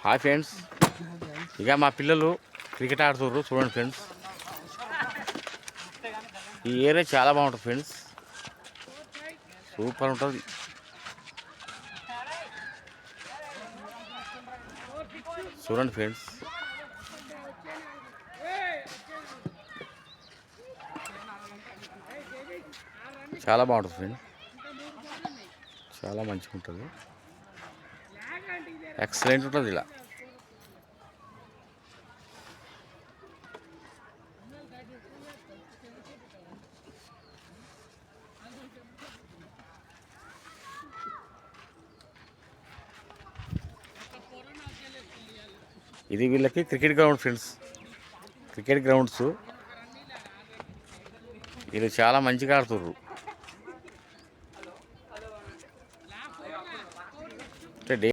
Hi friends, ఇక మా పిల్లలు క్రికెట్ ఆడుతుర్రు చూడండి ఫ్రెండ్స్. ఈ ఏరియా చాలా బాగుంటుంది ఫ్రెండ్స్, సూపర్ ఉంటుంది. చూడండి ఫ్రెండ్స్, చాలా బాగుంటుంది ఫ్రెండ్స్, చాలా మంచిగా ఉంటుంది, ఎక్సలెంట్ ఉంటుంది ఇలా. ఇది వీళ్ళకి cricket ground friends, cricket grounds. వీళ్ళు చాలా మంచిగా ఆడుతుర్రు.